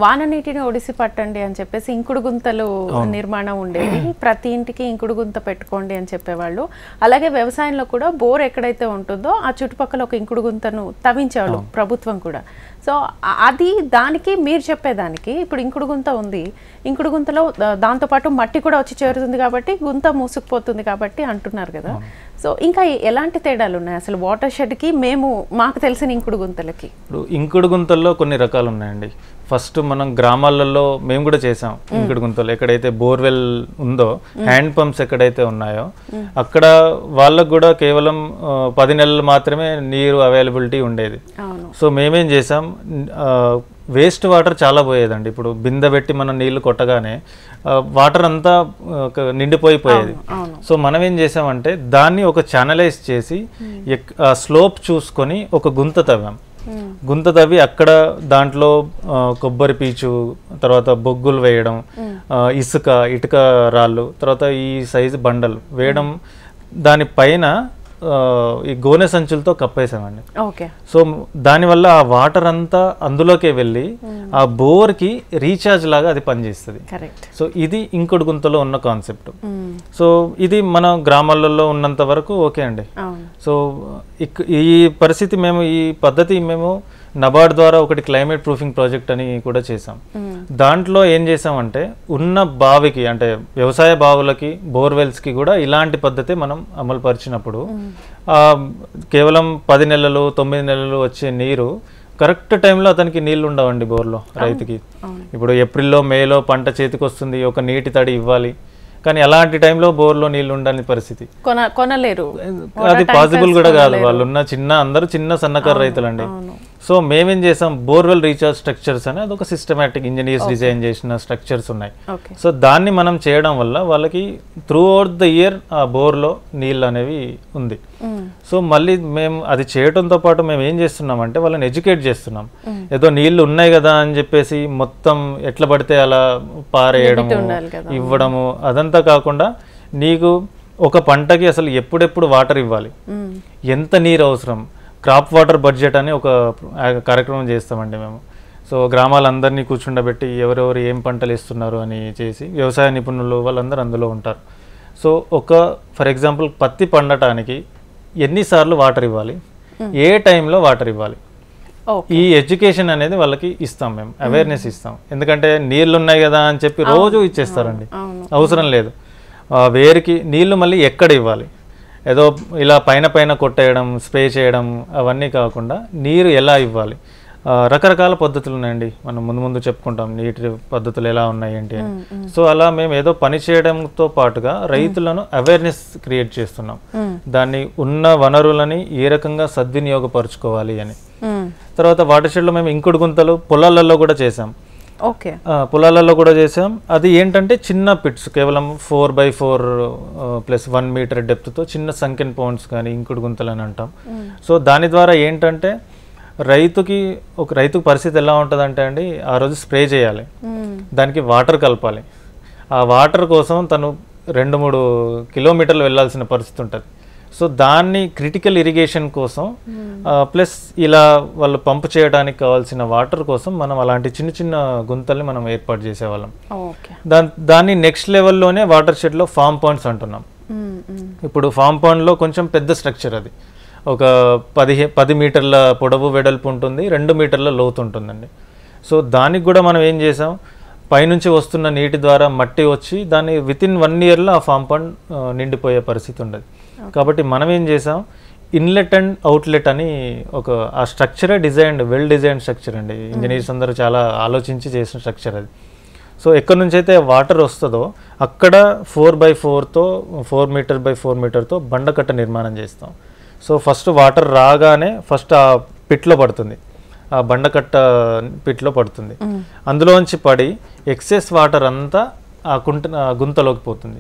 వాన నీటిని ఒడిసి పట్టండి అని చెప్పేసి ఇంకుడు గుంతలు నిర్మాణం ఉండేది. ప్రతి ఇంటికి ఇంకుడు గుంత పెట్టుకోండి అని చెప్పేవాళ్ళు. అలాగే వ్యవసాయంలో కూడా బోర్ ఎక్కడైతే ఉంటుందో ఆ చుట్టుపక్కల ఒక ఇంకుడు గుంతను తవ్వించేవాళ్ళు ప్రభుత్వం కూడా. సో అది దానికి మీరు చెప్పేదానికి ఇప్పుడు ఇంకుడు గుంత ఉంది, ఇంకుడు గుంతలో దాంతోపాటు మట్టి కూడా వచ్చి చేరుతుంది కాబట్టి గుంత మూసుకుపోతుంది కాబట్టి అంటున్నారు కదా. సో ఇంకా ఎలాంటి తేడాలు ఉన్నాయి అసలు వాటర్ షెడ్కి మాకు తెలిసిన ఇంకుడు గుంతలకి? ఇప్పుడు ఇంకుడు గుంతల్లో కొన్ని రకాలు ఉన్నాయండి. ఫస్ట్ మనం గ్రామాలలో మేము కూడా చేసాం ఇంకుడు గుంతలు. ఎక్కడైతే బోర్వెల్ ఉందో, హ్యాండ్ పంప్స్ ఎక్కడైతే ఉన్నాయో అక్కడ వాళ్ళకు కూడా కేవలం 10 నెలలు మాత్రమే నీరు అవైలబిలిటీ ఉండేది. సో మేమేం చేసాం, వేస్ట్ వాటర్ చాలా పోయేదండి. ఇప్పుడు బిందె పెట్టి మనం నీళ్లు కొట్టగానే వాటర్ అంతా నిండిపోయిపోయేది. సో మనం ఏం చేసామంటే దాన్ని ఒక ఛానలైజ్ చేసి స్లోప్ చూసుకొని ఒక గుంత తవ్వాం. గుంత తవ్వి అక్కడ దాంట్లో కొబ్బరి పీచు, తర్వాత బొగ్గులు వేయడం, ఇటుక రాళ్ళు, తర్వాత ఈ సైజు బండలు వేయడం, దానిపైన ఈ గోనె సంచులతో కప్పేసామండి. సో దానివల్ల ఆ వాటర్ అంతా అందులోకే వెళ్ళి ఆ బోర్కి రీఛార్జ్ లాగా అది పనిచేస్తుంది. సో ఇది ఇంకుడు గుంతలో ఉన్న కాన్సెప్ట్. సో ఇది మన గ్రామాలలో ఉన్నంత వరకు ఓకే అండి. సో ఈ పరిస్థితి ఈ పద్ధతి మేము నబార్డ్ ద్వారా ఒకటి క్లైమేట్ ప్రూఫింగ్ ప్రాజెక్ట్ అని కూడా చేసాం. దాంట్లో ఏం చేసామంటే ఉన్న బావికి, అంటే వ్యవసాయ బావులకి, బోర్వెల్స్కి కూడా ఇలాంటి పద్ధతి మనం అమలు పరిచినప్పుడు కేవలం 10 నెలలు 9 నెలలు వచ్చే నీరు కరెక్ట్ టైంలో అతనికి నీళ్లు ఉండవండి బోర్లో రైతుకి. ఇప్పుడు ఏప్రిల్లో మేలో పంట చేతికి వస్తుంది, ఒక నీటి తడి ఇవ్వాలి, కానీ అలాంటి టైంలో బోర్లో నీళ్లు ఉండాలని పరిస్థితి కొనలేరు, అది పాసిబుల్ కూడా కాదు. వాళ్ళు ఉన్న అందరూ చిన్న సన్నకారు రైతులండి. సో మేమేం చేసాం, బోర్వెల్ రీఛార్జ్ స్ట్రక్చర్స్ అని అదొక సిస్టమేటిక్ ఇంజనీర్స్ డిజైన్ చేసిన స్ట్రక్చర్స్ ఉన్నాయి. సో దాన్ని మనం చేయడం వల్ల వాళ్ళకి త్రూ అవుట్ ద ఇయర్ ఆ బోర్లో నీళ్ళు అనేవి ఉంది. సో మళ్ళీ మేము అది చేయడంతో పాటు మేము ఏం చేస్తున్నామంటే వాళ్ళని ఎడ్యుకేట్ చేస్తున్నాం. ఏదో నీళ్లు ఉన్నాయి కదా అని చెప్పేసి మొత్తం ఎట్లా పడితే అలా పారేయడము, ఇవ్వడము, అదంతా కాకుండా నీకు ఒక పంటకి అసలు ఎప్పుడెప్పుడు వాటర్ ఇవ్వాలి, ఎంత నీరు అవసరం, క్రాప్ వాటర్ బడ్జెట్ అని ఒక కార్యక్రమం చేస్తామండి మేము. సో గ్రామాలందరినీ కూర్చుండబెట్టి ఎవరెవరు ఏం పంటలు వేస్తున్నారు అని చేసి వ్యవసాయ నిపుణులు వాళ్ళందరూ అందులో ఉంటారు. సో ఫర్ ఎగ్జాంపుల్ పత్తి పండటానికి ఎన్నిసార్లు వాటర్ ఇవ్వాలి, ఏ టైంలో వాటర్ ఇవ్వాలి, ఈ ఎడ్యుకేషన్ అనేది వాళ్ళకి ఇస్తాం మేము, అవేర్నెస్ ఇస్తాం. ఎందుకంటే నీళ్ళు ఉన్నాయి కదా అని చెప్పి రోజు ఇచ్చేస్తారండి, అవసరం లేదు. వేరికి నీళ్లు మళ్ళీ ఎక్కడ ఇవ్వాలి, ఏదో ఇలా పైన కొట్టేయడం, స్ప్రే చేయడం అవన్నీ కాకుండా నీరు ఎలా ఇవ్వాలి, రకరకాల పద్ధతులు ఉన్నాయండి. మనం ముందు చెప్పుకుంటాం నీటి పద్ధతులు ఎలా ఉన్నాయి ఏంటి అని. సో అలా మేము ఏదో పని చేయడంతో పాటుగా రైతులను అవేర్నెస్ క్రియేట్ చేస్తున్నాం, దాన్ని ఉన్న వనరులని ఏ రకంగా సద్వినియోగపరచుకోవాలి అని. తర్వాత వాటర్ షెడ్లో మేము ఇంకుడు గుంతలు పొలాలలో కూడా చేసాం. పొలాలలో కూడా చేసాం. అది ఏంటంటే చిన్న పిట్స్, కేవలం 4x4 + 1 మీటర్ డెప్త్తో చిన్న సంకెన్ పౌండ్స్ కానీ ఇంకుడు గుంతలు అని అంటాం. సో దాని ద్వారా ఏంటంటే రైతుకి పరిస్థితి ఎలా ఉంటుందంటే అండి, ఆ రోజు స్ప్రే చేయాలి, దానికి వాటర్ కలపాలి. ఆ వాటర్ కోసం తను 2-3 కిలోమీటర్లు వెళ్ళాల్సిన పరిస్థితి ఉంటుంది. సో దాన్ని క్రిటికల్ ఇరిగేషన్ కోసం ప్లస్ ఇలా వాళ్ళు పంపు చేయడానికి కావాల్సిన వాటర్ కోసం మనం అలాంటి చిన్న గుంతల్ని మనం ఏర్పాటు చేసేవాళ్ళం. దాన్ని నెక్స్ట్ లెవెల్లోనే వాటర్ షెడ్లో ఫామ్ పాండ్స్ అంటున్నాం. ఇప్పుడు ఫామ్ పాండ్లో కొంచెం పెద్ద స్ట్రక్చర్, అది ఒక 10 మీటర్ల పొడవు వెడల్పు ఉంటుంది, 2 మీటర్ల లోతు ఉంటుందండి. సో దానికి కూడా మనం ఏం చేసాం, పైనుంచి వస్తున్న నీటి ద్వారా మట్టి వచ్చి దాన్ని వితిన్ 1 ఇయర్లో ఆ ఫామ్ పాండ్ నిండిపోయే పరిస్థితి ఉండదు. కాబట్టి మనం ఏం చేసాం, ఇన్లెట్ అండ్ అవుట్లెట్ అని ఆ స్ట్రక్చరే వెల్ డిజైన్డ్ స్ట్రక్చర్ అండి. ఇంజనీర్స్ అందరూ చాలా ఆలోచించి చేసిన స్ట్రక్చర్ అది. సో ఎక్కడి నుంచి అయితే వాటర్ వస్తుందో అక్కడ 4x4తో 4 మీటర్ బై 4 మీటర్తో బండకట్ట నిర్మాణం చేస్తాం. సో ఫస్ట్ వాటర్ రాగానే ఫస్ట్ ఆ పిట్లో పడుతుంది, ఆ బండకట్ట పిట్లో పడుతుంది. అందులోంచి పడి ఎక్సెస్ వాటర్ అంతా ఆ గుంతలోకి పోతుంది.